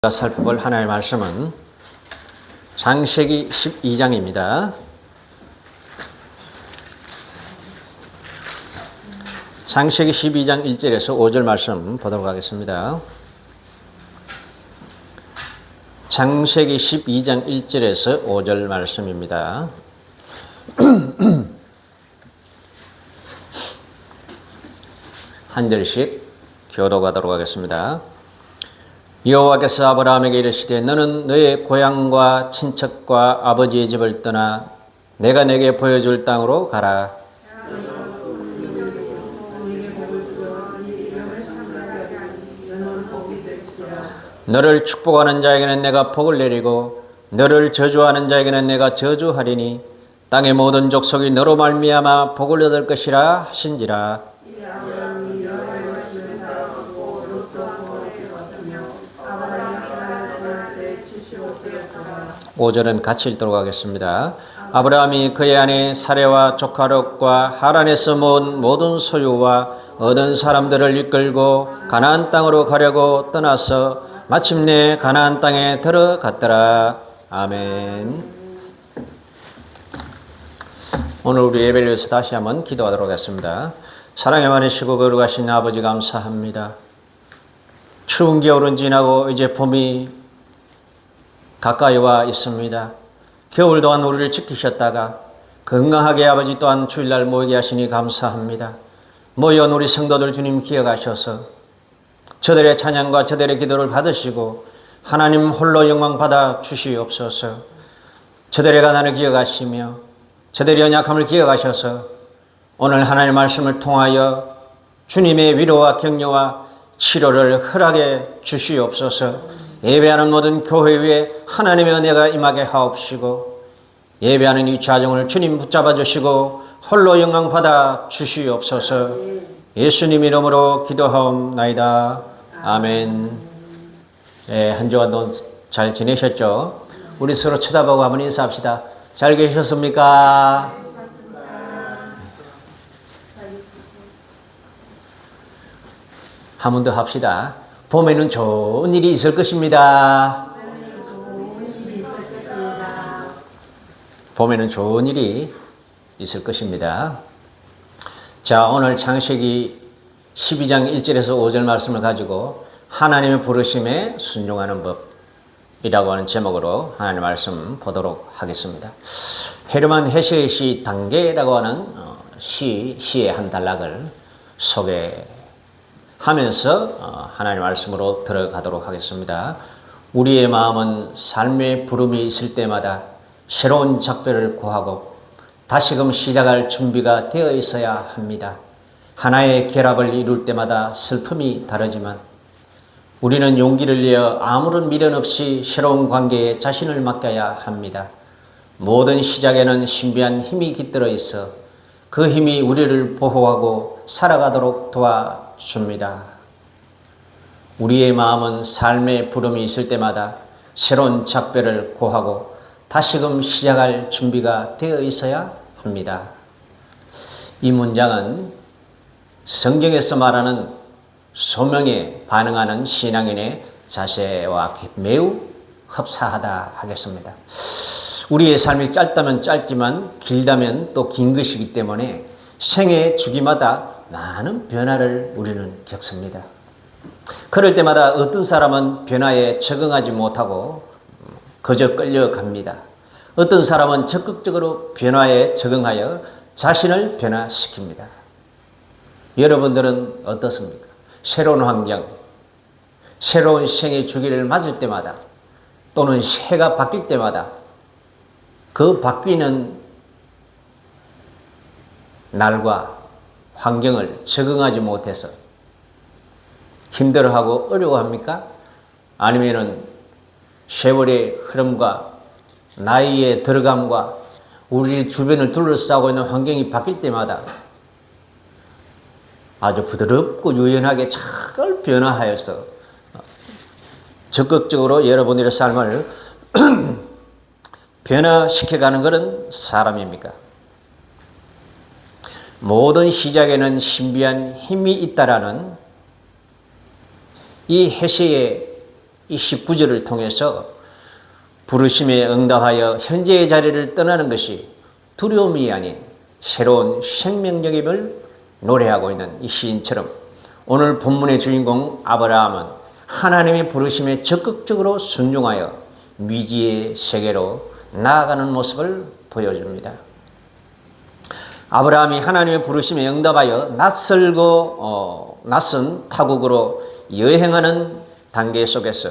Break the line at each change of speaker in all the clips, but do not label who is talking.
우리가 살펴볼 하나의 말씀은 창세기 12장입니다. 창세기 12장 1절에서 5절 말씀 보도록 하겠습니다. 창세기 12장 1절에서 5절 말씀입니다. 한 절씩 교독하도록 하겠습니다. 여호와께서 아브라함에게 이르시되 너는 너의 고향과 친척과 아버지의 집을 떠나 내가 내게 보여줄 땅으로 가라. 너를 축복하는 자에게는 내가 복을 내리고 너를 저주하는 자에게는 내가 저주하리니 땅의 모든 족속이 너로 말미암아 복을 얻을 것이라 하신지라. 5절은 같이 읽도록 하겠습니다. 아브라함이 그의 아내 사레와 조카 롯과 하란에서 모은 모든 소유와 얻은 사람들을 이끌고 가나안 땅으로 가려고 떠나서 마침내 가나안 땅에 들어갔더라. 아멘. 오늘 우리 예배를 위해서 다시 한번 기도하도록 하겠습니다. 사랑에 많으시고 거룩하신 아버지 감사합니다. 추운 겨울은 지나고 이제 봄이 가까이 와 있습니다. 겨울 동안 우리를 지키셨다가 건강하게 아버지 또한 주일날 모이게 하시니 감사합니다. 모여온 우리 성도들 주님 기억하셔서 저들의 찬양과 저들의 기도를 받으시고 하나님 홀로 영광 받아 주시옵소서. 저들의 가난을 기억하시며 저들의 연약함을 기억하셔서 오늘 하나님의 말씀을 통하여 주님의 위로와 격려와 치료를 허락해 주시옵소서. 예배하는 모든 교회 위에 하나님의 은혜가 임하게 하옵시고 예배하는 이 자정을 주님 붙잡아 주시고 홀로 영광 받아 주시옵소서. 예수님 이름으로 기도하옵나이다. 아멘. 한 주간 잘 지내셨죠? 우리 서로 쳐다보고 한번 인사합시다. 잘 계셨습니까? 한 번 더 합시다. 봄에는 좋은 일이 있을 것입니다. 봄에는 좋은 일이 있을 것입니다. 자, 오늘 창세기 12장 1절에서 5절 말씀을 가지고 하나님의 부르심에 순종하는 법이라고 하는 제목으로 하나님의 말씀 보도록 하겠습니다. 헤르만 헤세의 시 단계라고 하는 시의 한 단락을 소개하면서 하나님의 말씀으로 들어가도록 하겠습니다. 우리의 마음은 삶의 부름이 있을 때마다 새로운 작별을 구하고 다시금 시작할 준비가 되어 있어야 합니다. 하나의 결합을 이룰 때마다 슬픔이 다르지만 우리는 용기를 내어 아무런 미련 없이 새로운 관계에 자신을 맡겨야 합니다. 모든 시작에는 신비한 힘이 깃들어 있어 그 힘이 우리를 보호하고 살아가도록 도와줍니다. 우리의 마음은 삶의 부름이 있을 때마다 새로운 작별을 고하고 다시금 시작할 준비가 되어 있어야 합니다. 이 문장은 성경에서 말하는 소명에 반응하는 신앙인의 자세와 매우 흡사하다 하겠습니다. 우리의 삶이 짧다면 짧지만 길다면 또 긴 것이기 때문에 생애 주기마다 많은 변화를 우리는 겪습니다. 그럴 때마다 어떤 사람은 변화에 적응하지 못하고 그저 끌려갑니다. 어떤 사람은 적극적으로 변화에 적응하여 자신을 변화시킵니다. 여러분들은 어떻습니까? 새로운 환경, 새로운 생의 주기를 맞을 때마다 또는 새해가 바뀔 때마다 그 바뀌는 날과 환경을 적응하지 못해서 힘들어하고 어려워합니까? 아니면은 세월의 흐름과 나이의 들어감과 우리 주변을 둘러싸고 있는 환경이 바뀔 때마다 아주 부드럽고 유연하게 잘 변화하여서 적극적으로 여러분들의 삶을 변화시켜가는 그런 사람입니까? 모든 시작에는 신비한 힘이 있다라는 이 헤세의 이 19절을 통해서 부르심에 응답하여 현재의 자리를 떠나는 것이 두려움이 아닌 새로운 생명력임을 노래하고 있는 이 시인처럼 오늘 본문의 주인공 아브라함은 하나님의 부르심에 적극적으로 순종하여 미지의 세계로 나아가는 모습을 보여줍니다. 아브라함이 하나님의 부르심에 응답하여 낯선 타국으로 여행하는 단계 속에서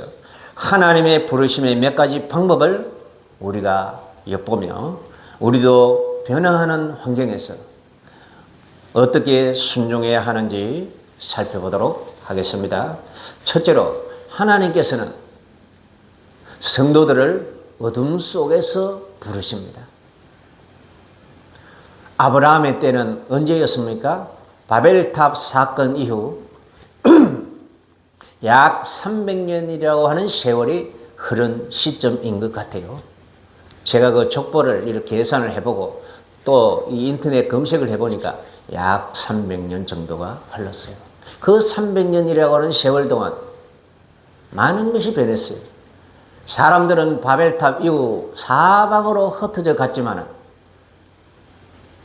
하나님의 부르심의 몇 가지 방법을 우리가 엿보며 우리도 변화하는 환경에서 어떻게 순종해야 하는지 살펴보도록 하겠습니다. 첫째로 하나님께서는 성도들을 어둠 속에서 부르십니다. 아브라함의 때는 언제였습니까? 바벨탑 사건 이후 약 300년이라고 하는 세월이 흐른 시점인 것 같아요. 제가 그 족보를 이렇게 계산을 해보고 또 이 인터넷 검색을 해보니까 약 300년 정도가 흘렀어요. 그 300년이라고 하는 세월 동안 많은 것이 변했어요. 사람들은 바벨탑 이후 사방으로 흩어져 갔지만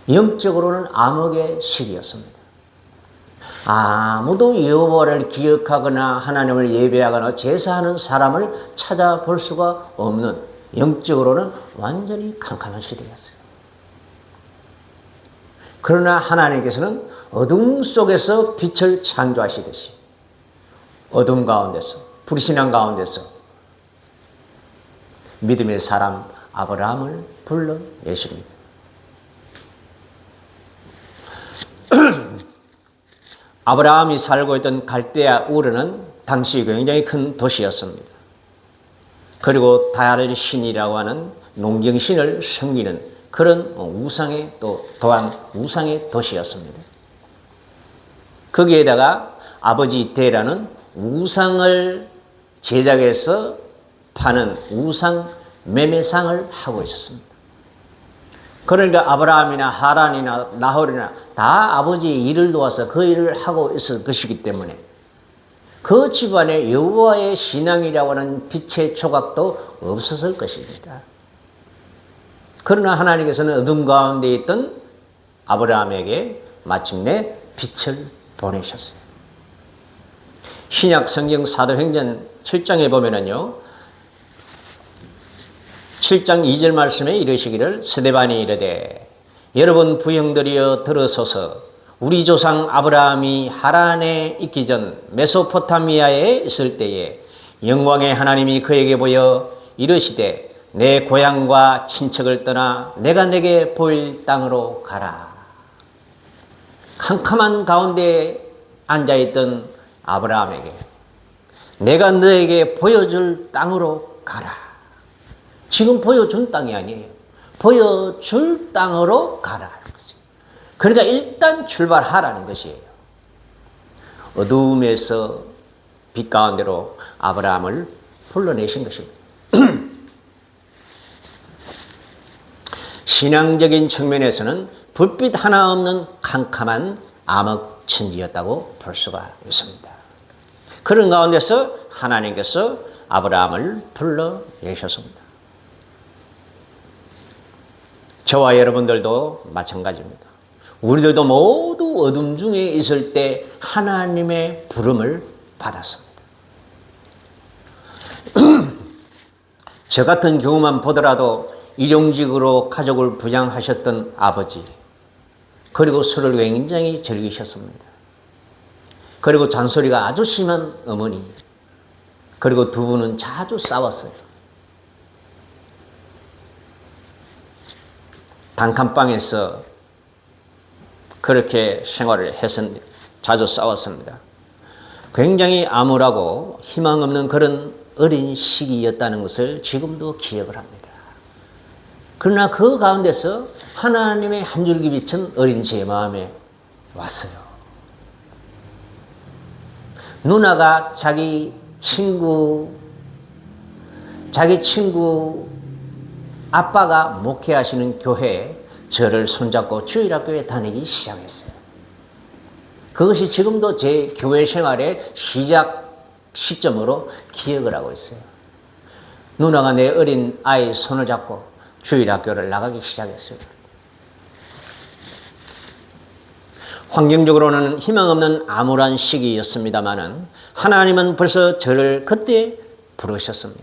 영적으로는 암흑의 시기였습니다. 아무도 여호와를 기억하거나 하나님을 예배하거나 제사하는 사람을 찾아볼 수가 없는 영적으로는 완전히 캄캄한 시대였어요. 그러나 하나님께서는 어둠 속에서 빛을 창조하시듯이 어둠 가운데서 불신앙 가운데서 믿음의 사람 아브라함을 불러내십니다. 아브라함이 살고 있던 갈대아 우르는 당시 굉장히 큰 도시였습니다. 그리고 달신이라고 하는 농경신을 섬기는 그런 또한 우상의 도시였습니다. 거기에다가 아버지 데라는 우상을 제작해서 파는 우상 매매상을 하고 있었습니다. 그러니까 아브라함이나 하란이나 나홀이나 다 아버지의 일을 도와서 그 일을 하고 있을 것이기 때문에 그 집안에 여호와의 신앙이라고 하는 빛의 조각도 없었을 것입니다. 그러나 하나님께서는 어둠 가운데 있던 아브라함에게 마침내 빛을 보내셨어요. 신약 성경 사도행전 7장에 보면은요, 7장 2절 말씀에 이르시기를 스데반이 이르되 여러분 부형들이여 들으소서 우리 조상 아브라함이 하란에 있기 전 메소포타미아에 있을 때에 영광의 하나님이 그에게 보여 이르시되 내 고향과 친척을 떠나 내가 내게 보일 땅으로 가라. 캄캄한 가운데 앉아있던 아브라함에게 내가 너에게 보여줄 땅으로 가라. 지금 보여준 땅이 아니에요. 보여줄 땅으로 가라는 것이에요. 그러니까 일단 출발하라는 것이에요. 어두움에서 빛 가운데로 아브라함을 불러내신 것입니다. 신앙적인 측면에서는 불빛 하나 없는 캄캄한 암흑천지였다고 볼 수가 있습니다. 그런 가운데서 하나님께서 아브라함을 불러내셨습니다. 저와 여러분들도 마찬가지입니다. 우리들도 모두 어둠 중에 있을 때 하나님의 부름을 받았습니다. 저 같은 경우만 보더라도 일용직으로 가족을 부양하셨던 아버지, 그리고 술을 굉장히 즐기셨습니다. 그리고 잔소리가 아주 심한 어머니, 그리고 두 분은 자주 싸웠어요. 단칸방에서 그렇게 생활을 했습니다. 자주 싸웠습니다. 굉장히 암울하고 희망 없는 그런 어린 시기였다는 것을 지금도 기억을 합니다. 그러나 그 가운데서 하나님의 한 줄기 빛은 어린 제 마음에 왔어요. 누나가 자기 친구 아빠가 목회하시는 교회에 저를 손잡고 주일학교에 다니기 시작했어요. 그것이 지금도 제 교회 생활의 시작 시점으로 기억을 하고 있어요. 누나가 내 어린 아이 손을 잡고 주일학교를 나가기 시작했어요. 환경적으로는 희망 없는 암울한 시기였습니다마는 하나님은 벌써 저를 그때 부르셨습니다.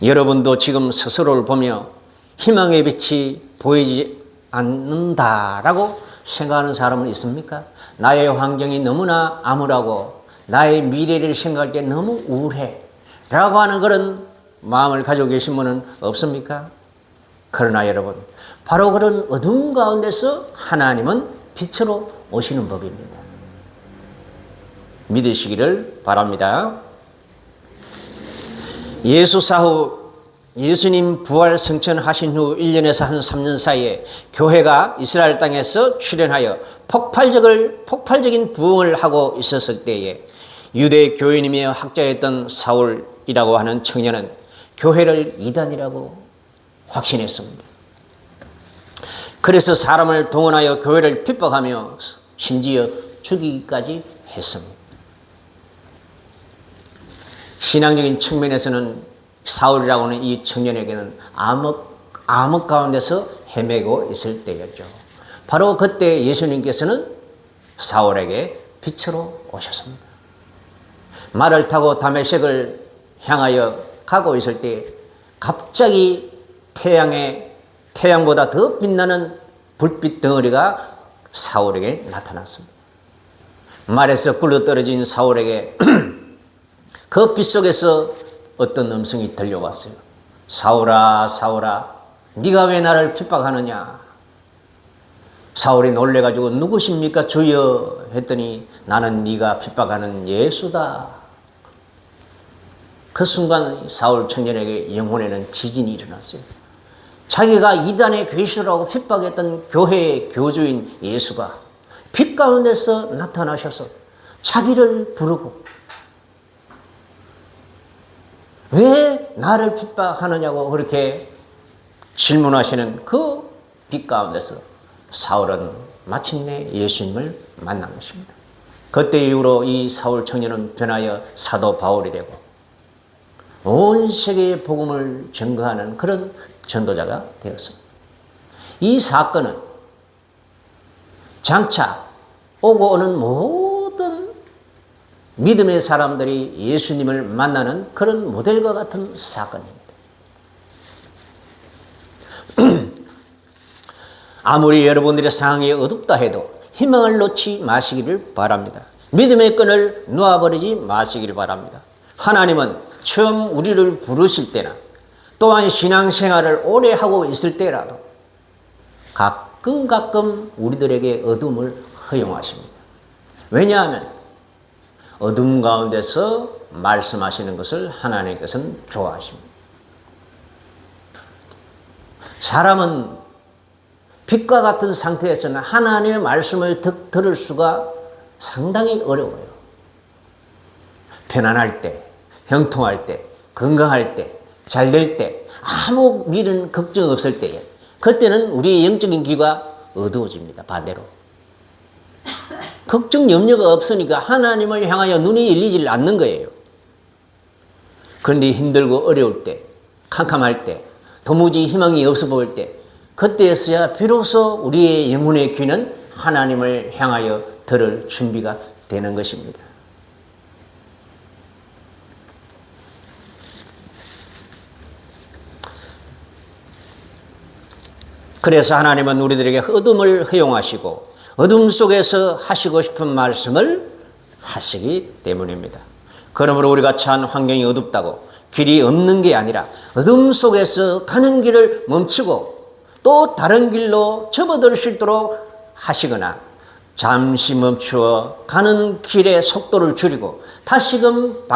여러분도 지금 스스로를 보며 희망의 빛이 보이지 않는다라고 생각하는 사람은 있습니까? 나의 환경이 너무나 암울하고 나의 미래를 생각할 때 너무 우울해 라고 하는 그런 마음을 가지고 계신 분은 없습니까? 그러나 여러분, 바로 그런 어둠 가운데서 하나님은 빛으로 오시는 법입니다. 믿으시기를 바랍니다. 예수 사후 예수님 부활 승천하신 후 1년에서 한 3년 사이에 교회가 이스라엘 땅에서 출현하여 폭발적인 부흥을 하고 있었을 때에 유대 교인이며 학자였던 사울이라고 하는 청년은 교회를 이단이라고 확신했습니다. 그래서 사람을 동원하여 교회를 핍박하며 심지어 죽이기까지 했습니다. 신앙적인 측면에서는 사울이라고 하는 이 청년에게는 암흑 가운데서 헤매고 있을 때였죠. 바로 그때 예수님께서는 사울에게 빛으로 오셨습니다. 말을 타고 다메섹을 향하여 가고 있을 때 갑자기 태양보다 더 빛나는 불빛 덩어리가 사울에게 나타났습니다. 말에서 굴러떨어진 사울에게 그 빛 속에서 어떤 음성이 들려왔어요. 사울아, 사울아, 네가 왜 나를 핍박하느냐? 사울이 놀래가지고 누구십니까 주여 했더니 나는 네가 핍박하는 예수다. 그 순간 사울 청년에게 영혼에는 지진이 일어났어요. 자기가 이단의 괴수라고 핍박했던 교회의 교주인 예수가 빛 가운데서 나타나셔서 자기를 부르고 왜 나를 핍박하느냐고 그렇게 질문하시는 그 빛 가운데서 사울은 마침내 예수님을 만난 것입니다. 그때 이후로 이 사울 청년은 변하여 사도 바울이 되고 온 세계의 복음을 증거하는 그런 전도자가 되었습니다. 이 사건은 장차 오고 오는 모든 믿음의 사람들이 예수님을 만나는 그런 모델과 같은 사건입니다. 아무리 여러분들의 상황이 어둡다 해도 희망을 놓지 마시기를 바랍니다. 믿음의 끈을 놓아버리지 마시기를 바랍니다. 하나님은 처음 우리를 부르실 때나 또한 신앙생활을 오래 하고 있을 때라도 가끔 우리들에게 어둠을 허용하십니다. 왜냐하면 어둠 가운데서 말씀하시는 것을 하나님께서는 좋아하십니다. 사람은 빛과 같은 상태에서는 하나님의 말씀을 들을 수가 상당히 어려워요. 편안할 때, 형통할 때, 건강할 때, 잘 될 때, 아무 미련 걱정 없을 때에 그때는 우리의 영적인 귀가 어두워집니다. 반대로. 걱정 염려가 없으니까 하나님을 향하여 눈이 열리질 않는 거예요. 그런데 힘들고 어려울 때, 캄캄할 때, 도무지 희망이 없어 보일 때 그때에서야 비로소 우리의 영혼의 귀는 하나님을 향하여 들을 준비가 되는 것입니다. 그래서 하나님은 우리들에게 어둠을 허용하시고 어둠 속에서 하시고 싶은 말씀을 하시기 때문입니다. 그러므로 우리가 처한 환경이 어둡다고 길이 없는 게 아니라 어둠 속에서 가는 길을 멈추고 또 다른 길로 접어들 수 있도록 하시거나 잠시 멈추어 가는 길의 속도를 줄이고 다시금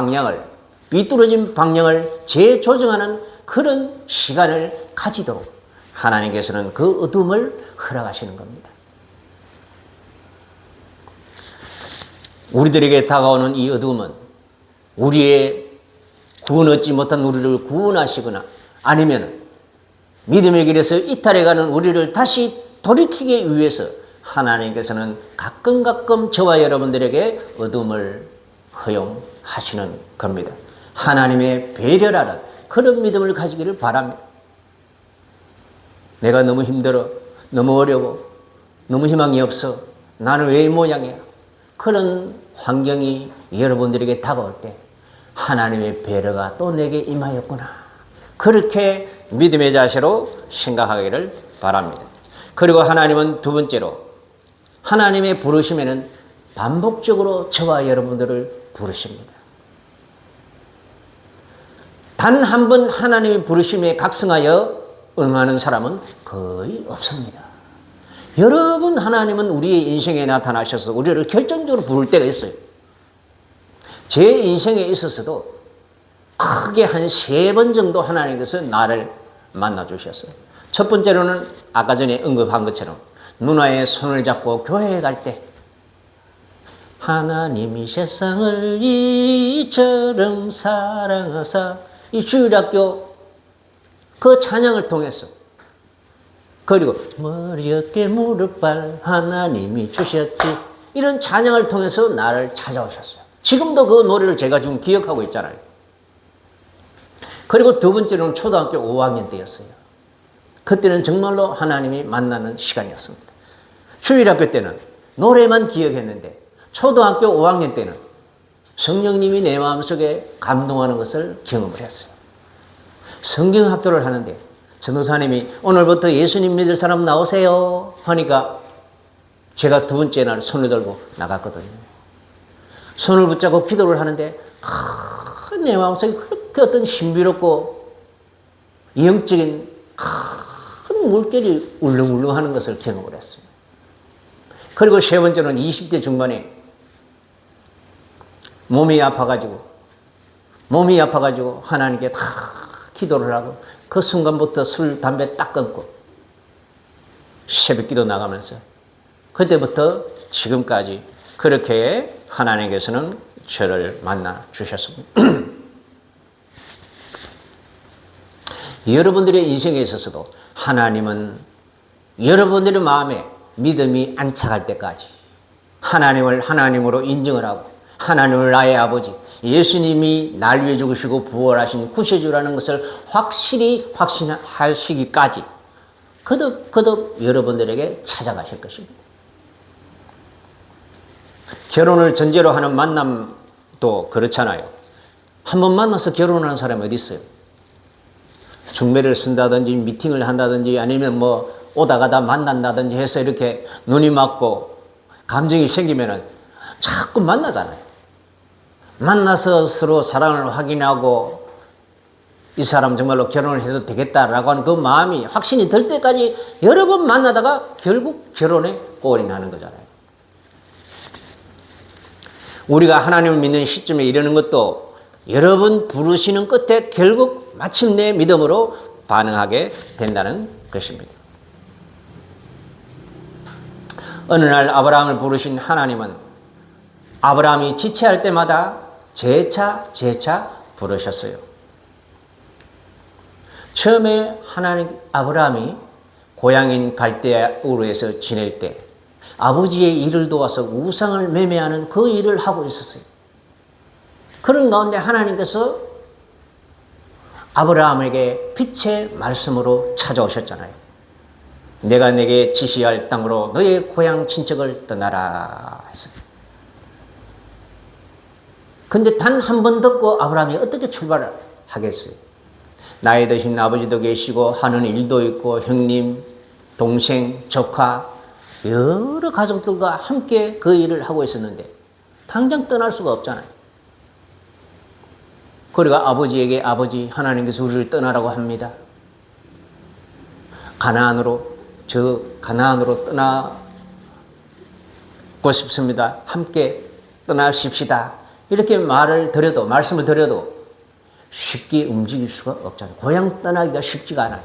삐뚤어진 방향을 재조정하는 그런 시간을 가지도록 하나님께서는 그 어둠을 허락하시는 겁니다. 우리들에게 다가오는 이 어둠은 우리의 구원 얻지 못한 우리를 구원하시거나 아니면 믿음의 길에서 이탈해가는 우리를 다시 돌이키기 위해서 하나님께서는 가끔 저와 여러분들에게 어둠을 허용하시는 겁니다. 하나님의 배려라는 그런 믿음을 가지기를 바랍니다. 내가 너무 힘들어, 너무 어려워, 너무 희망이 없어, 나는 왜 이 모양이야? 그런 환경이 여러분들에게 다가올 때 하나님의 배려가 또 내게 임하였구나. 그렇게 믿음의 자세로 생각하기를 바랍니다. 그리고 하나님은 두 번째로 하나님의 부르심에는 반복적으로 저와 여러분들을 부르십니다. 단 한 번 하나님의 부르심에 각성하여 응하는 사람은 거의 없습니다. 여러분, 하나님은 우리의 인생에 나타나셔서 우리를 결정적으로 부를 때가 있어요. 제 인생에 있어서도 크게 한 3번 정도 하나님께서 나를 만나주셨어요. 첫 번째로는 아까 전에 언급한 것처럼 누나의 손을 잡고 교회에 갈 때 하나님이 세상을 이처럼 사랑하사, 이 주일학교 그 찬양을 통해서, 그리고 머리 어깨 무릎 발 하나님이 주셨지, 이런 찬양을 통해서 나를 찾아오셨어요. 지금도 그 노래를 제가 지금 기억하고 있잖아요. 그리고 두 번째로는 초등학교 5학년 때였어요. 그때는 정말로 하나님이 만나는 시간이었습니다. 주일학교 때는 노래만 기억했는데 초등학교 5학년 때는 성령님이 내 마음속에 감동하는 것을 경험을 했어요. 성경학교를 하는데 전도사님이 오늘부터 예수님 믿을 사람 나오세요 하니까 제가 두 번째 날 손을 들고 나갔거든요. 손을 붙잡고 기도를 하는데 내 마음속에 그렇게 어떤 신비롭고 영적인 큰 물결이 울렁울렁 하는 것을 경험을 했어요. 그리고 세 번째는 20대 중반에 몸이 아파가지고 하나님께 다 기도를 하고 그 순간부터 술, 담배 딱 끊고 새벽기도 나가면서 그때부터 지금까지 그렇게 하나님께서는 저를 만나 주셨습니다. 여러분들의 인생에 있어서도 하나님은 여러분들의 마음에 믿음이 안착할 때까지 하나님을 하나님으로 인정을 하고 하나님을 나의 아버지, 예수님이 날 위해 죽으시고 부활하신 구세주라는 것을 확실히 확신하시기까지 거듭 여러분들에게 찾아가실 것입니다. 결혼을 전제로 하는 만남도 그렇잖아요. 한번 만나서 결혼하는 사람이 어디 있어요? 중매를 쓴다든지 미팅을 한다든지 아니면 뭐 오다 가다 만난다든지 해서 이렇게 눈이 맞고 감정이 생기면은 자꾸 만나잖아요. 만나서 서로 사랑을 확인하고 이 사람 정말로 결혼을 해도 되겠다라고 하는 그 마음이 확신이 들 때까지 여러 번 만나다가 결국 결혼에 꼴이 나는 거잖아요. 우리가 하나님을 믿는 시점에 이르는 것도 여러분 부르시는 끝에 결국 마침내 믿음으로 반응하게 된다는 것입니다. 어느 날 아브라함을 부르신 하나님은 아브라함이 지체할 때마다 재차 부르셨어요. 처음에 아브라함이 고향인 갈대아 우르에서 지낼 때 아버지의 일을 도와서 우상을 매매하는 그 일을 하고 있었어요. 그런 가운데 하나님께서 아브라함에게 빛의 말씀으로 찾아오셨잖아요. 내가 내게 지시할 땅으로 너의 고향 친척을 떠나라 했어요. 근데 단 한 번 듣고 아브라함이 어떻게 출발을 하겠어요? 나이 드신 아버지도 계시고 하는 일도 있고 형님, 동생, 조카 여러 가족들과 함께 그 일을 하고 있었는데 당장 떠날 수가 없잖아요. 그리고 아버지에게 아버지 하나님께서 우리를 떠나라고 합니다. 가나안으로 떠나고 싶습니다. 함께 떠나십시다. 이렇게 말씀을 드려도 쉽게 움직일 수가 없잖아요. 고향 떠나기가 쉽지가 않아요.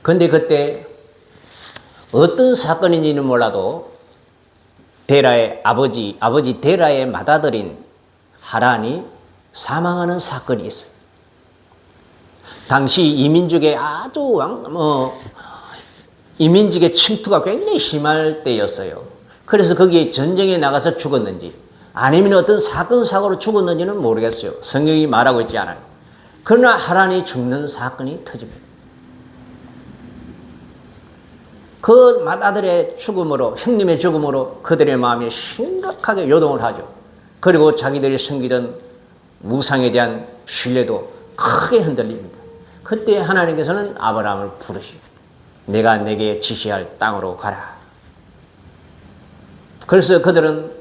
그런데 그때 어떤 사건인지는 몰라도 데라의 아버지 데라의 맏아들인 하란이 사망하는 사건이 있어요. 당시 이민족의 이민족의 침투가 굉장히 심할 때였어요. 그래서 거기에 전쟁에 나가서 죽었는지 아니면 어떤 사건 사고로 죽었는지는 모르겠어요. 성경이 말하고 있지 않아요. 그러나 하란이 죽는 사건이 터집니다. 그 맏아들의 죽음으로, 형님의 죽음으로 그들의 마음이 심각하게 요동을 하죠. 그리고 자기들이 섬기던 무상에 대한 신뢰도 크게 흔들립니다. 그때 하나님께서는 아브라함을 부르시고 내가 내게 지시할 땅으로 가라. 그래서 그들은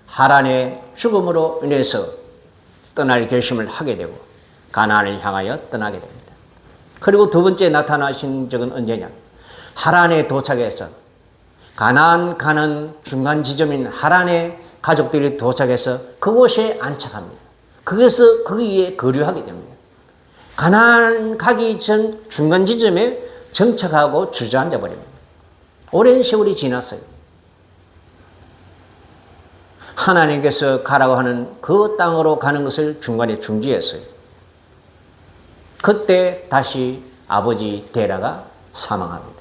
하란의 죽음으로 인해서 떠날 결심을 하게 되고 가나안을 향하여 떠나게 됩니다. 그리고 두 번째 나타나신 적은 언제냐? 하란에 도착해서 가나안 가는 중간 지점인 하란에 가족들이 도착해서 그곳에 안착합니다. 거기서 거기에 거류하게 됩니다. 가나안 가기 전 중간 지점에 정착하고 주저앉아 버립니다. 오랜 세월이 지났어요. 하나님께서 가라고 하는 그 땅으로 가는 것을 중간에 중지했어요. 그때 다시 아버지 데라가 사망합니다.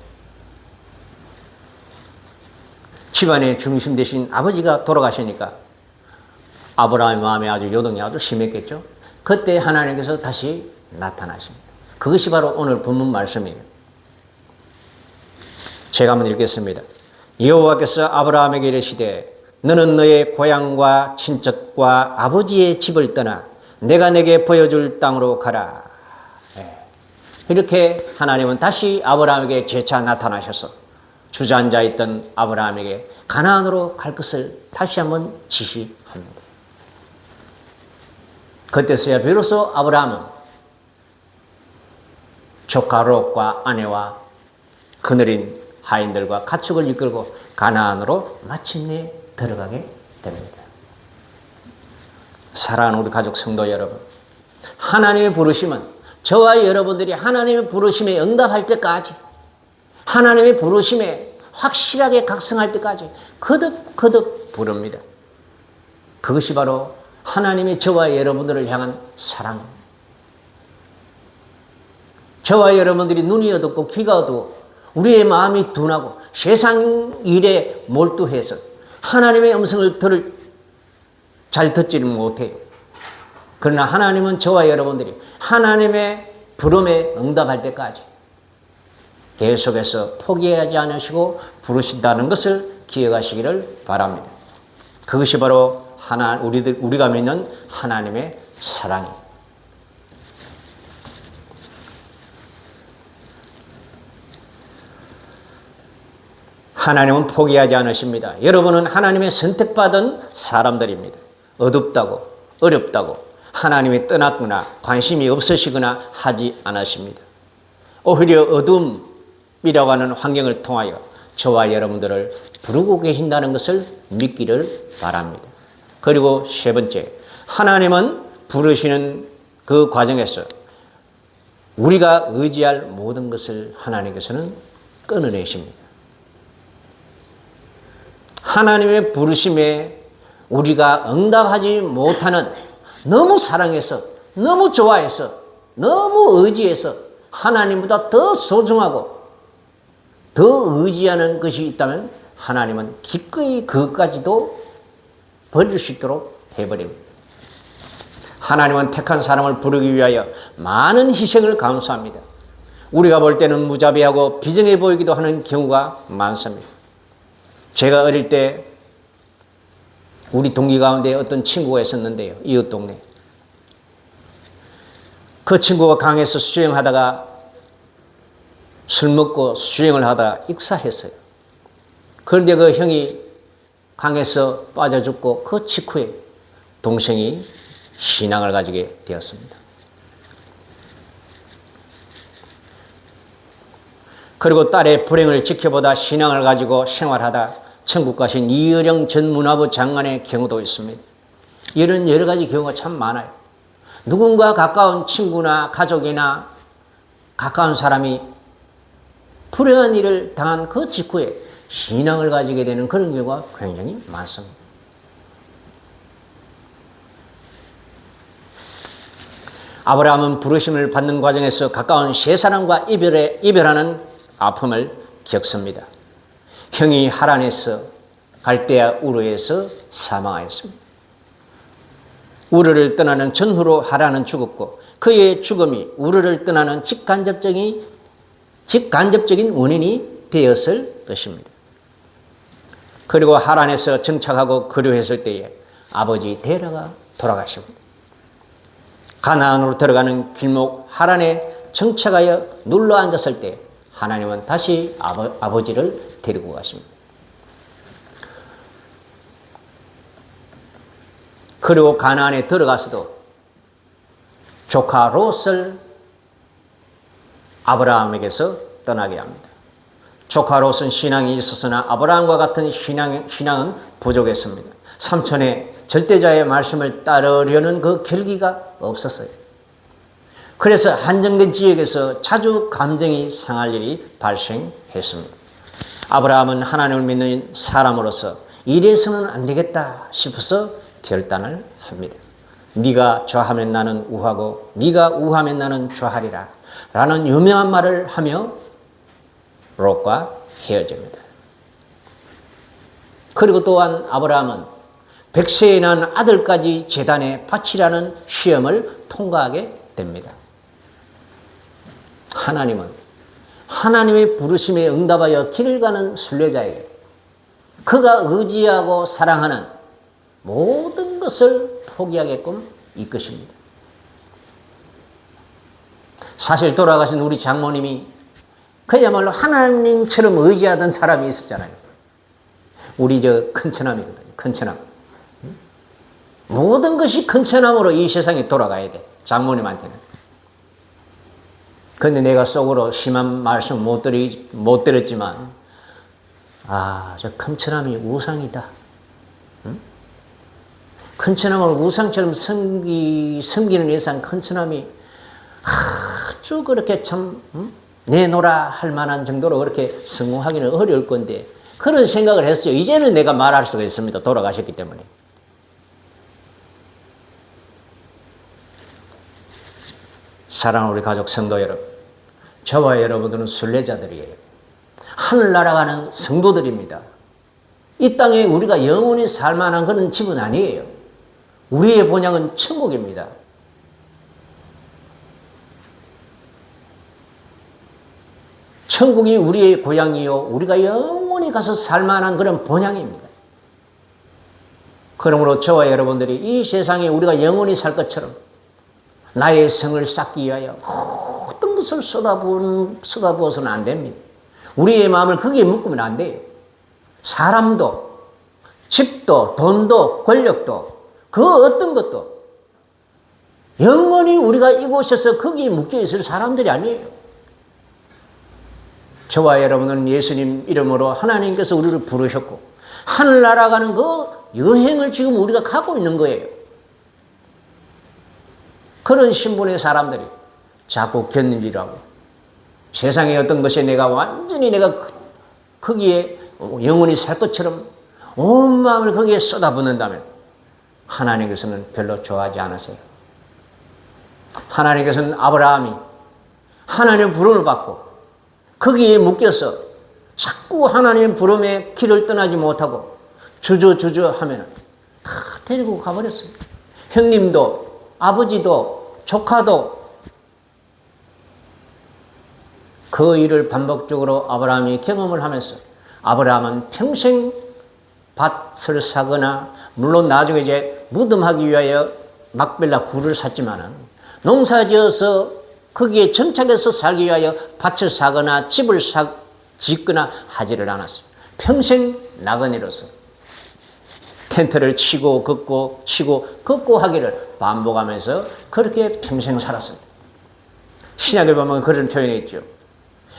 집안의 중심 되신 아버지가 돌아가시니까 아브라함의 마음에 아주 요동이 아주 심했겠죠. 그때 하나님께서 다시 나타나십니다. 그것이 바로 오늘 본문 말씀이에요. 제가 한번 읽겠습니다. 여호와께서 아브라함에게 이르시되 너는 너의 고향과 친척과 아버지의 집을 떠나 내가 내게 보여줄 땅으로 가라. 이렇게 하나님은 다시 아브라함에게 재차 나타나셔서 주저앉아 있던 아브라함에게 가나안으로 갈 것을 다시 한번 지시합니다. 그때서야 비로소 아브라함은 조카 롯과 아내와 그늘인 하인들과 가축을 이끌고 가나안으로 마침내 들어가게 됩니다. 사랑하는 우리 가족 성도 여러분, 하나님의 부르심은 저와 여러분들이 하나님의 부르심에 응답할 때까지, 하나님의 부르심에 확실하게 각성할 때까지 거듭 부릅니다. 그것이 바로 하나님의 저와 여러분들을 향한 사랑입니다. 저와 여러분들이 눈이 어둡고 귀가 어두워 우리의 마음이 둔하고 세상 일에 몰두해서 하나님의 음성을 잘 듣지를 못해요. 그러나 하나님은 저와 여러분들이 하나님의 부름에 응답할 때까지 계속해서 포기하지 않으시고 부르신다는 것을 기억하시기를 바랍니다. 그것이 바로 우리가 믿는 하나님의 사랑입니다. 하나님은 포기하지 않으십니다. 여러분은 하나님의 선택받은 사람들입니다. 어둡다고 어렵다고 하나님이 떠났거나 관심이 없으시거나 하지 않으십니다. 오히려 어둠이라고 하는 환경을 통하여 저와 여러분들을 부르고 계신다는 것을 믿기를 바랍니다. 그리고 세 번째, 하나님은 부르시는 그 과정에서 우리가 의지할 모든 것을 하나님께서는 끊어내십니다. 하나님의 부르심에 우리가 응답하지 못하는, 너무 사랑해서, 너무 좋아해서, 너무 의지해서 하나님보다 더 소중하고 더 의지하는 것이 있다면 하나님은 기꺼이 그것까지도 버릴 수 있도록 해버립니다. 하나님은 택한 사람을 부르기 위하여 많은 희생을 감수합니다. 우리가 볼 때는 무자비하고 비정해 보이기도 하는 경우가 많습니다. 제가 어릴 때 우리 동기 가운데 어떤 친구가 있었는데요. 이웃 동네. 그 친구가 강에서 수영하다가 술 먹고 수영을 하다가 익사했어요. 그런데 그 형이 강에서 빠져 죽고 그 직후에 동생이 신앙을 가지게 되었습니다. 그리고 딸의 불행을 지켜보다 신앙을 가지고 생활하다 천국 가신 이어령 전 문화부 장관의 경우도 있습니다. 이런 여러 가지 경우가 참 많아요. 누군가 가까운 친구나 가족이나 가까운 사람이 불행한 일을 당한 그 직후에 신앙을 가지게 되는 그런 경우가 굉장히 많습니다. 아브라함은 부르심을 받는 과정에서 가까운 세 사람과 이별하는 아픔을 겪습니다. 형이 하란에서 갈대아 우르에서 사망하였습니다. 우르를 떠나는 전후로 하란은 죽었고 그의 죽음이 우르를 떠나는 직간접적인 원인이 되었을 것입니다. 그리고 하란에서 정착하고 거류했을 때에 아버지 데라가 돌아가시고 가나안으로 들어가는 길목 하란에 정착하여 눌러 앉았을 때 하나님은 다시 아버지를 데리고 가십니다. 그리고 가나안에 들어가서도 조카 롯을 아브라함에게서 떠나게 합니다. 조카 롯은 신앙이 있었으나 아브라함과 같은 신앙은 부족했습니다. 삼촌의 절대자의 말씀을 따르려는 그 결기가 없었어요. 그래서 한정된 지역에서 자주 감정이 상할 일이 발생했습니다. 아브라함은 하나님을 믿는 사람으로서 이래서는 안 되겠다 싶어서 결단을 합니다. 네가 좌하면 나는 우하고 네가 우하면 나는 좌하리라 라는 유명한 말을 하며 롯과 헤어집니다. 그리고 또한 아브라함은 100세에 난 아들까지 제단에 바치라는 시험을 통과하게 됩니다. 하나님은 하나님의 부르심에 응답하여 길을 가는 순례자에게 그가 의지하고 사랑하는 모든 것을 포기하게끔 이끄십니다. 사실 돌아가신 우리 장모님이 그야말로 하나님처럼 의지하던 사람이 있었잖아요. 우리 큰처남이거든요. 큰처남. 모든 것이 큰처남으로 이 세상에 돌아가야 돼. 장모님한테는. 그런데 내가 속으로 심한 말씀 못 들었지만 저 큰처남이 우상이다. 큰처남을 우상처럼 섬기는 이상 큰처남이 아주 그렇게 참 내놓으라 할 만한 정도로 그렇게 성공하기는 어려울 건데 그런 생각을 했어요. 이제는 내가 말할 수가 있습니다. 돌아가셨기 때문에. 사랑하는 우리 가족 성도 여러분, 저와 여러분들은 순례자들이에요. 하늘 날아가는 성도들입니다. 이 땅에 우리가 영원히 살만한 그런 집은 아니에요. 우리의 본향은 천국입니다. 천국이 우리의 고향이요 우리가 영원히 가서 살만한 그런 본향입니다. 그러므로 저와 여러분들이 이 세상에 우리가 영원히 살 것처럼 나의 성을 쌓기 위하여 모든 것을 쏟아부어서는 안 됩니다. 우리의 마음을 거기에 묶으면 안 돼요. 사람도 집도 돈도 권력도 그 어떤 것도 영원히 우리가 이곳에서 거기에 묶여 있을 사람들이 아니에요. 저와 여러분은 예수님 이름으로 하나님께서 우리를 부르셨고 하늘 날아가는 그 여행을 지금 우리가 가고 있는 거예요. 그런 신분의 사람들이 자꾸 견디라고 세상의 어떤 것에 완전히 내가 거기에 영원히 살 것처럼 온 마음을 거기에 쏟아붓는다면 하나님께서는 별로 좋아하지 않으세요. 하나님께서는 아브라함이 하나님의 부름을 받고 거기에 묶여서 자꾸 하나님의 부름의 길을 떠나지 못하고 주저하면 다 데리고 가버렸습니다. 형님도 아버지도 조카도 그 일을 반복적으로 아브라함이 경험을 하면서 아브라함은 평생 밭을 사거나 물론 나중에 이제 무덤하기 위하여 막벨라 굴을 샀지만은 농사지어서 거기에 정착해서 살기 위하여 밭을 사거나 집을 짓거나 하지를 않았어요. 평생 나그네로서 텐트를 치고 걷고 하기를 반복하면서 그렇게 평생 살았습니다. 신약에 보면 그런 표현이 있죠.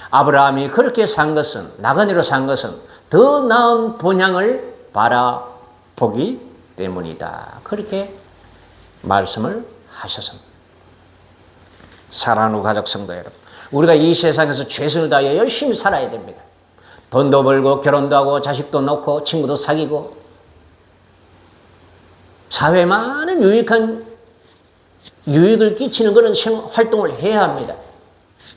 아브라함이 그렇게 산 것은 나그네로 산 것은 더 나은 본향을 바라보기 때문이다. 그렇게 말씀을 하셨습니다. 사랑하는 가족 성도 여러분, 우리가 이 세상에서 최선을 다해 열심히 살아야 됩니다. 돈도 벌고 결혼도 하고 자식도 놓고 친구도 사귀고 사회에 많은 유익을 끼치는 그런 활동을 해야 합니다.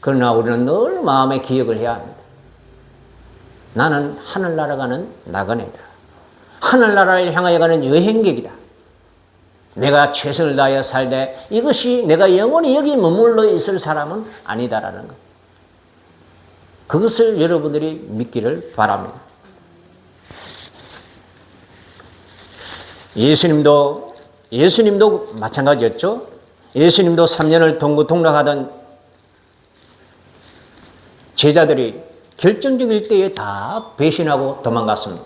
그러나 우리는 늘 마음에 기억을 해야 합니다. 나는 하늘 날아가는 나그네다. 하늘나라를 향하여 가는 여행객이다. 내가 최선을 다하여 살되 이것이 내가 영원히 여기 머물러 있을 사람은 아니다라는 것. 그것을 여러분들이 믿기를 바랍니다. 예수님도 마찬가지였죠. 예수님도 3년을 동고동락하던 제자들이 결정적일 때에 다 배신하고 도망갔습니다.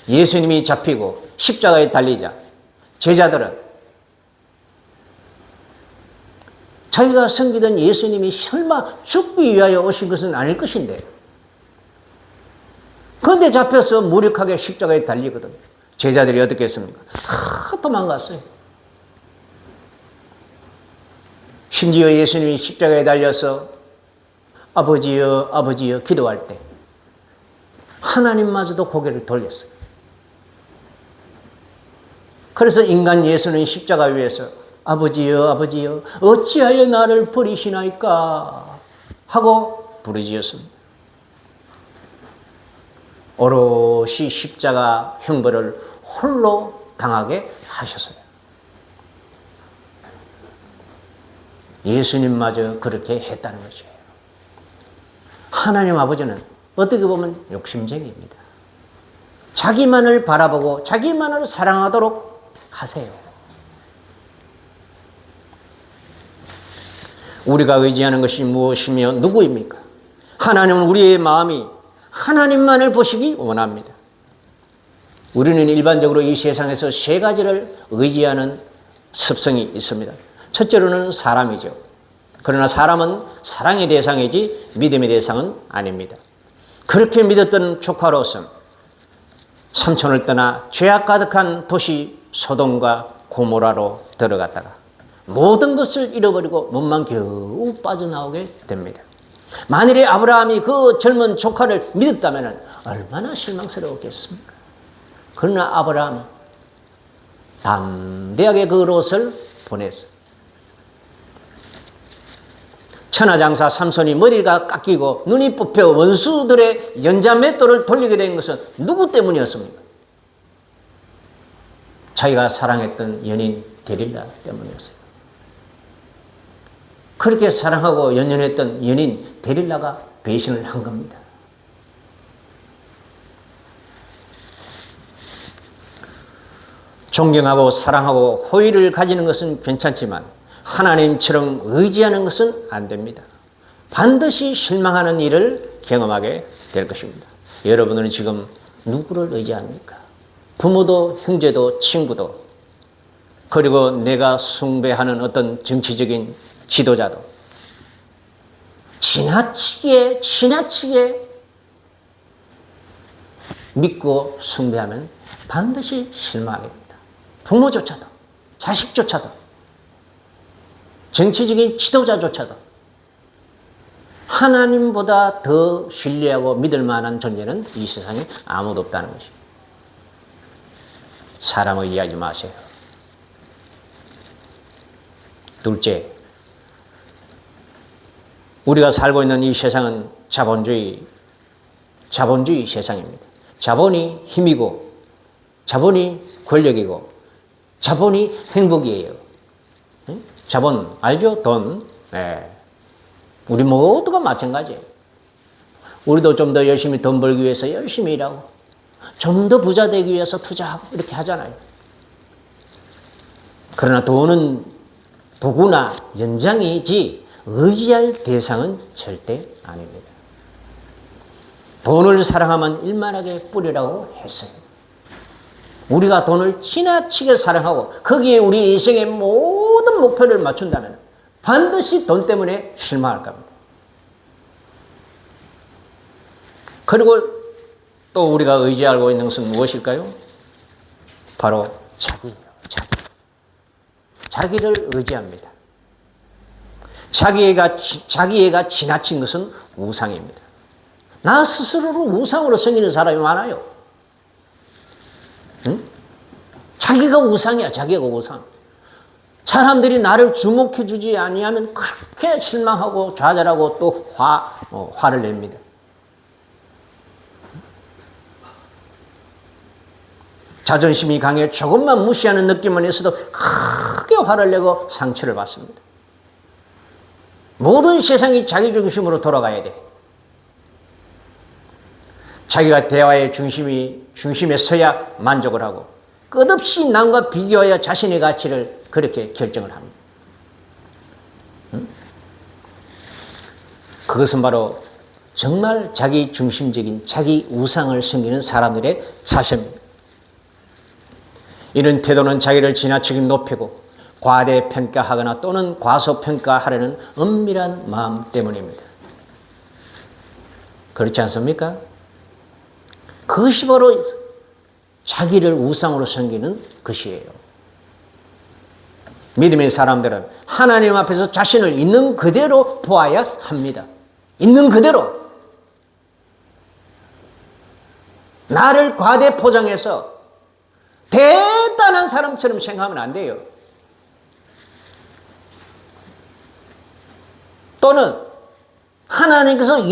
예수님이 잡히고 십자가에 달리자 제자들은 자기가 섬기던 예수님이 설마 죽기 위하여 오신 것은 아닐 것인데, 그런데 잡혀서 무력하게 십자가에 달리거든. 제자들이 어떻게 했습니까? 다 도망갔어요. 심지어 예수님이 십자가에 달려서 아버지여 아버지여 기도할 때 하나님마저도 고개를 돌렸어요. 그래서 인간 예수는 십자가 위에서 아버지여 아버지여 어찌하여 나를 버리시나이까 하고 부르짖었습니다. 오롯이 십자가 형벌을 홀로 당하게 하셨어요. 예수님마저 그렇게 했다는 것이에요. 하나님 아버지는 어떻게 보면 욕심쟁이입니다. 자기만을 바라보고 자기만을 사랑하도록 하세요. 우리가 의지하는 것이 무엇이며 누구입니까? 하나님은 우리의 마음이 하나님만을 보시기 원합니다. 우리는 일반적으로 이 세상에서 세 가지를 의지하는 습성이 있습니다. 첫째로는 사람이죠. 그러나 사람은 사랑의 대상이지 믿음의 대상은 아닙니다. 그렇게 믿었던 조카 롯은 삼촌을 떠나 죄악 가득한 도시 소돔과 고모라로 들어갔다가 모든 것을 잃어버리고 몸만 겨우 빠져나오게 됩니다. 만일에 아브라함이 그 젊은 조카를 믿었다면 얼마나 실망스러웠겠습니까? 그러나 아브라함은 담대하게 그 롯을 보냈어요. 천하장사 삼손이 머리가 깎이고 눈이 뽑혀 원수들의 연자맷돌을 돌리게 된 것은 누구 때문이었습니까? 자기가 사랑했던 연인 데릴라 때문이었어요. 그렇게 사랑하고 연연했던 연인 데릴라가 배신을 한 겁니다. 존경하고 사랑하고 호의를 가지는 것은 괜찮지만 하나님처럼 의지하는 것은 안 됩니다. 반드시 실망하는 일을 경험하게 될 것입니다. 여러분은 지금 누구를 의지합니까? 부모도 형제도 친구도, 그리고 내가 숭배하는 어떤 정치적인 지도자도 지나치게 믿고 숭배하면 반드시 실망하게 됩니다. 부모조차도, 자식조차도, 정치적인 지도자조차도 하나님보다 더 신뢰하고 믿을 만한 존재는 이 세상에 아무도 없다는 것입니다. 사람을 이해하지 마세요. 둘째, 우리가 살고 있는 이 세상은 자본주의 세상입니다. 자본이 힘이고, 자본이 권력이고, 자본이 행복이에요. 자본, 알죠? 돈. 네. 우리 모두가 마찬가지예요. 우리도 좀 더 열심히 돈 벌기 위해서 열심히 일하고, 좀 더 부자 되기 위해서 투자하고, 이렇게 하잖아요. 그러나 돈은 도구나 연장이지 의지할 대상은 절대 아닙니다. 돈을 사랑하면 일만하게 뿌리라고 했어요. 우리가 돈을 지나치게 사랑하고 거기에 우리 인생의 모든 목표를 맞춘다면 반드시 돈 때문에 실망할 겁니다. 그리고 또 우리가 의지하고 있는 것은 무엇일까요? 바로 자기예요. 자기를 의지합니다. 자기애가 지나친 것은 우상입니다. 나 스스로를 우상으로 섬기는 사람이 많아요. 응? 자기가 우상이야. 자기가 우상. 사람들이 나를 주목해주지 아니하면 그렇게 실망하고 좌절하고 또 화를 냅니다. 자존심이 강해 조금만 무시하는 느낌만 있어도 크게 화를 내고 상처를 받습니다. 모든 세상이 자기 중심으로 돌아가야 돼. 자기가 대화의 중심에 서야 만족을 하고 끝없이 남과 비교하여 자신의 가치를 그렇게 결정을 합니다. 그것은 바로 정말 자기 중심적인 자기 우상을 섬기는 사람들의 자세입니다. 이런 태도는 자기를 지나치게 높이고 과대평가하거나 또는 과소평가하려는 은밀한 마음 때문입니다. 그렇지 않습니까? 그것이 바로 자기를 우상으로 섬기는 것이에요. 믿음의 사람들은 하나님 앞에서 자신을 있는 그대로 보아야 합니다. 있는 그대로. 나를 과대 포장해서 대단한 사람처럼 생각하면 안 돼요. 또는 하나님께서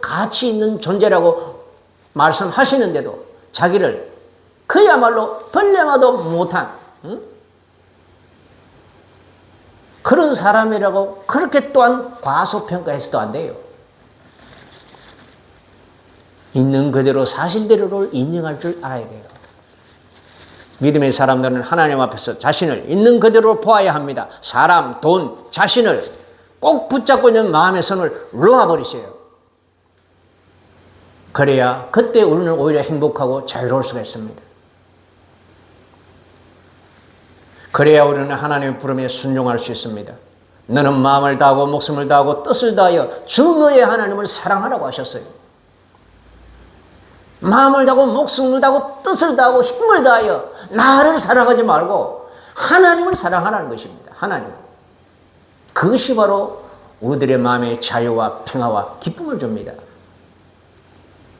가치 있는 존재라고 말씀하시는데도 자기를 그야말로 벌레마도 못한 그런 사람이라고 그렇게 또한 과소평가해서도 안 돼요. 있는 그대로 사실대로를 인정할 줄 알아야 돼요. 믿음의 사람들은 하나님 앞에서 자신을 있는 그대로 보아야 합니다. 사람, 돈, 자신을 꼭 붙잡고 있는 마음의 손을 놓아버리세요. 그래야 그때 우리는 오히려 행복하고 자유로울 수가 있습니다. 그래야 우리는 하나님의 부름에 순종할 수 있습니다. 너는 마음을 다하고 목숨을 다하고 뜻을 다하여 주 너의 하나님을 사랑하라고 하셨어요. 마음을 다하고 목숨을 다하고 뜻을 다하고 힘을 다하여 나를 사랑하지 말고 하나님을 사랑하라는 것입니다. 하나님. 그것이 바로 우리들의 마음의 자유와 평화와 기쁨을 줍니다.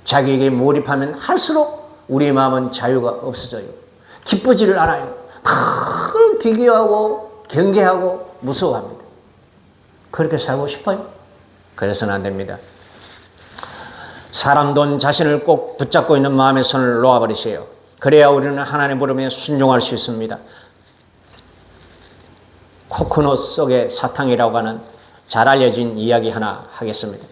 자기에게 몰입하면 할수록 우리의 마음은 자유가 없어져요. 기쁘지를 않아요. 늘 비교하고 경계하고 무서워합니다. 그렇게 살고 싶어요? 그래서는 안 됩니다. 사람, 돈, 자신을 꼭 붙잡고 있는 마음의 손을 놓아버리세요. 그래야 우리는 하나님의 부름에 순종할 수 있습니다. 코코넛 속의 사탕이라고 하는 잘 알려진 이야기 하나 하겠습니다.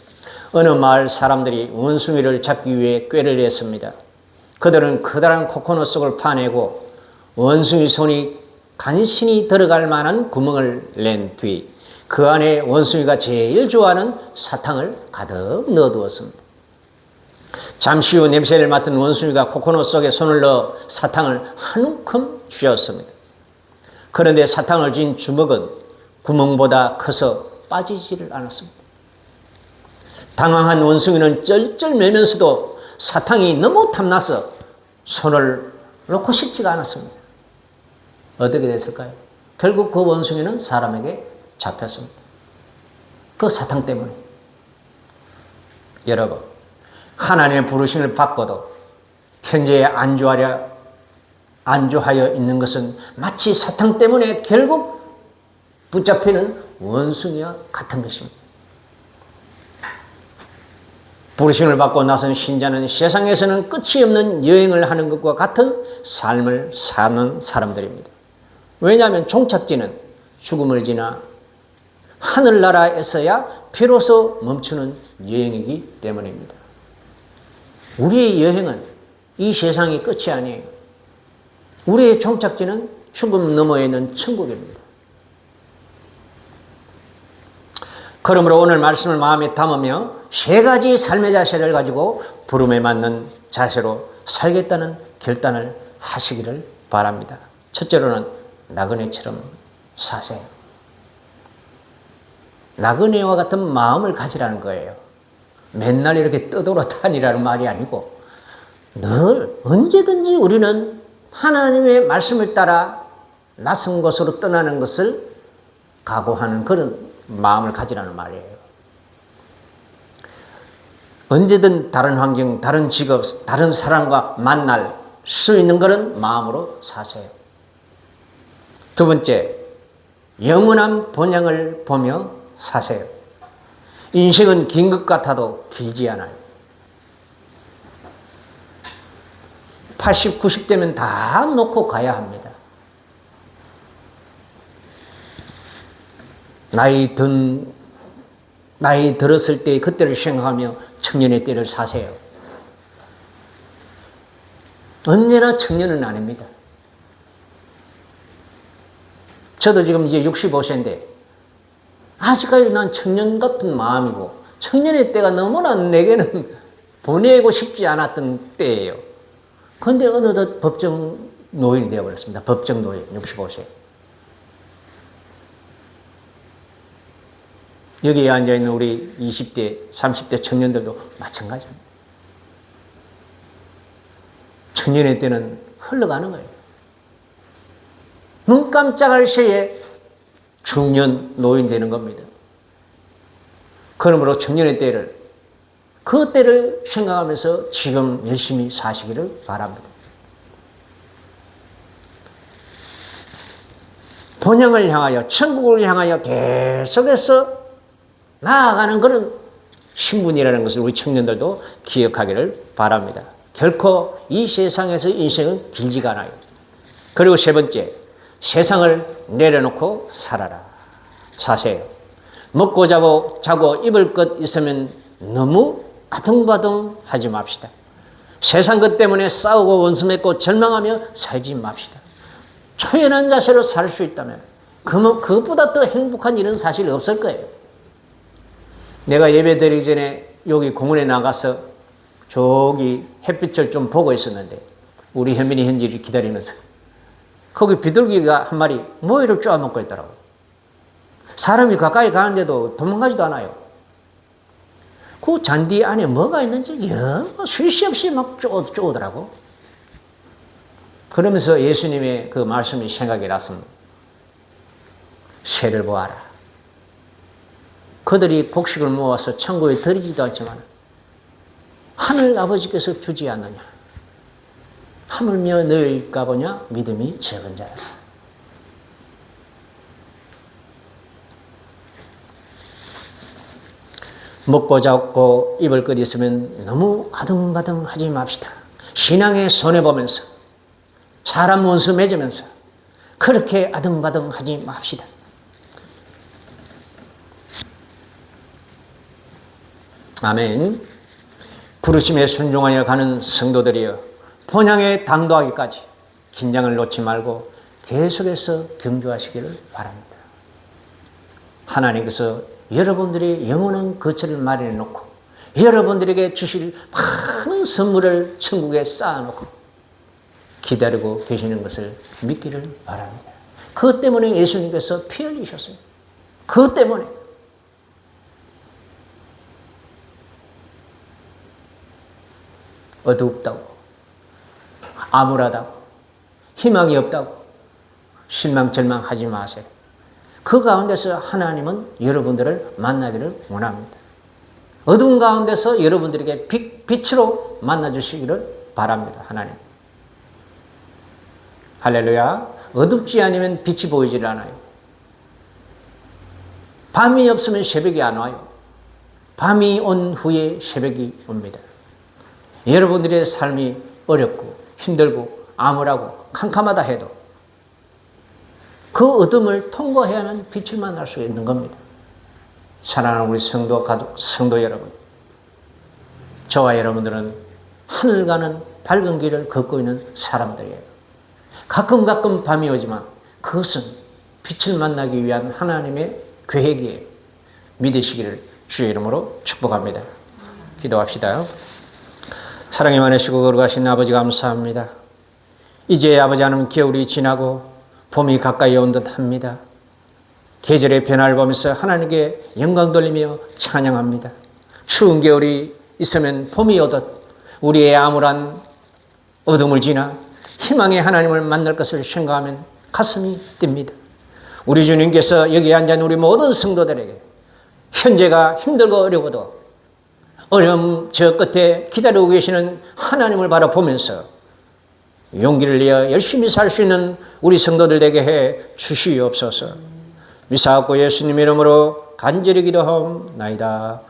어느 마을 사람들이 원숭이를 잡기 위해 꾀를 냈습니다. 그들은 커다란 코코넛 속을 파내고 원숭이 손이 간신히 들어갈 만한 구멍을 낸 뒤 그 안에 원숭이가 제일 좋아하는 사탕을 가득 넣어두었습니다. 잠시 후 냄새를 맡은 원숭이가 코코넛 속에 손을 넣어 사탕을 한 움큼 쥐었습니다. 그런데 사탕을 쥔 주먹은 구멍보다 커서 빠지지를 않았습니다. 당황한 원숭이는 쩔쩔매면서도 사탕이 너무 탐나서 손을 놓고 싶지가 않았습니다. 어떻게 됐을까요? 결국 그 원숭이는 사람에게 잡혔습니다. 그 사탕 때문에. 여러분, 하나님의 부르심을 받고도 현재에 안주하여 있는 것은 마치 사탕 때문에 결국 붙잡히는 원숭이와 같은 것입니다. 부르심을 받고 나선 신자는 세상에서는 끝이 없는 여행을 하는 것과 같은 삶을 사는 사람들입니다. 왜냐하면 종착지는 죽음을 지나 하늘나라에서야 비로소 멈추는 여행이기 때문입니다. 우리의 여행은 이 세상이 끝이 아니에요. 우리의 종착지는 죽음 너머에 있는 천국입니다. 그러므로 오늘 말씀을 마음에 담으며 세 가지 삶의 자세를 가지고 부름에 맞는 자세로 살겠다는 결단을 하시기를 바랍니다. 첫째로는 나그네처럼 사세요. 나그네와 같은 마음을 가지라는 거예요. 맨날 이렇게 떠돌아 다니라는 말이 아니고 늘 언제든지 우리는 하나님의 말씀을 따라 낯선 곳으로 떠나는 것을 각오하는 그런 마음을 가지라는 말이에요. 언제든 다른 환경, 다른 직업, 다른 사람과 만날 수 있는 그런 마음으로 사세요. 두 번째, 영원한 본향을 보며 사세요. 인생은 긴 것 같아도 길지 않아요. 80, 90대면 다 놓고 가야 합니다. 나이 들었을 때 그때를 생각하며 청년의 때를 사세요. 언제나 청년은 아닙니다. 저도 지금 이제 65세인데 아직까지 난 청년 같은 마음이고 청년의 때가 너무나 내게는 보내고 싶지 않았던 때예요. 그런데 어느덧 법정 노인이 되어버렸습니다. 법정 노인, 65세. 여기에 앉아있는 우리 20대, 30대 청년들도 마찬가지입니다. 청년의 때는 흘러가는 거예요. 눈 깜짝할 새에 중년, 노인 되는 겁니다. 그러므로 청년의 때를, 그 때를 생각하면서 지금 열심히 사시기를 바랍니다. 본향을 향하여, 천국을 향하여 계속해서 나아가는 그런 신분이라는 것을 우리 청년들도 기억하기를 바랍니다. 결코 이 세상에서 인생은 길지가 않아요. 그리고 세 번째, 세상을 내려놓고 살아라. 사세요. 먹고 자고 입을 것 있으면 너무 아둥바둥 하지 맙시다. 세상 것 때문에 싸우고 원수 맺고 절망하며 살지 맙시다. 초연한 자세로 살 수 있다면 그것보다 더 행복한 일은 사실 없을 거예요. 내가 예배 드리기 전에 여기 공원에 나가서 저기 햇빛을 좀 보고 있었는데 우리 현민이 현지를 기다리면서 거기 비둘기가 한 마리 모이를 쪼아먹고 있더라고요. 사람이 가까이 가는데도 도망가지도 않아요. 그 잔디 안에 뭐가 있는지 쉴 새 없이 막 쪼더라고. 그러면서 예수님의 그 말씀이 생각이 났습니다. 새를 보아라. 그들이 곡식을 모아서 창고에 들이지도 않지만 하늘 아버지께서 주지 않느냐. 하물며 너희일까 보냐 믿음이 적은 자라. 먹고 자고 입을 것 있으면 너무 아둥바둥 하지 맙시다. 신앙에 손해보면서 사람 원수 맺으면서 그렇게 아둥바둥 하지 맙시다. 아멘. 부르심에 순종하여 가는 성도들이여 본향에 당도하기까지 긴장을 놓지 말고 계속해서 경주하시기를 바랍니다. 하나님께서 여러분들이 영원한 거처를 마련해 놓고 여러분들에게 주실 많은 선물을 천국에 쌓아놓고 기다리고 계시는 것을 믿기를 바랍니다. 그것 때문에 예수님께서 피 흘리셨어요. 그것 때문에. 어둡다고, 암울하다고, 희망이 없다고 실망절망하지 마세요. 그 가운데서 하나님은 여러분들을 만나기를 원합니다. 어두운 가운데서 여러분들에게 빛으로 만나주시기를 바랍니다. 하나님. 할렐루야. 어둡지 않으면 빛이 보이질 않아요. 밤이 없으면 새벽이 안 와요. 밤이 온 후에 새벽이 옵니다. 여러분들의 삶이 어렵고 힘들고 암울하고 캄캄하다 해도 그 어둠을 통과해야만 빛을 만날 수 있는 겁니다. 사랑하는 우리 성도 가족, 성도 여러분, 저와 여러분들은 하늘 가는 밝은 길을 걷고 있는 사람들이에요. 가끔 밤이 오지만 그것은 빛을 만나기 위한 하나님의 계획이에요. 믿으시기를 주의 이름으로 축복합니다. 기도합시다. 사랑이 많으시고 거룩하신 아버지 감사합니다. 이제 아버지 하나님 겨울이 지나고 봄이 가까이 온 듯 합니다. 계절의 변화를 보면서 하나님께 영광 돌리며 찬양합니다. 추운 겨울이 있으면 봄이 오듯 우리의 암울한 어둠을 지나 희망의 하나님을 만날 것을 생각하면 가슴이 뜁니다. 우리 주님께서 여기 앉아있는 우리 모든 성도들에게 현재가 힘들고 어려워도 어려움 저 끝에 기다리고 계시는 하나님을 바라보면서 용기를 내어 열심히 살 수 있는 우리 성도들 되게 해 주시옵소서. 미사옵고 예수님 이름으로 간절히 기도하옵나이다.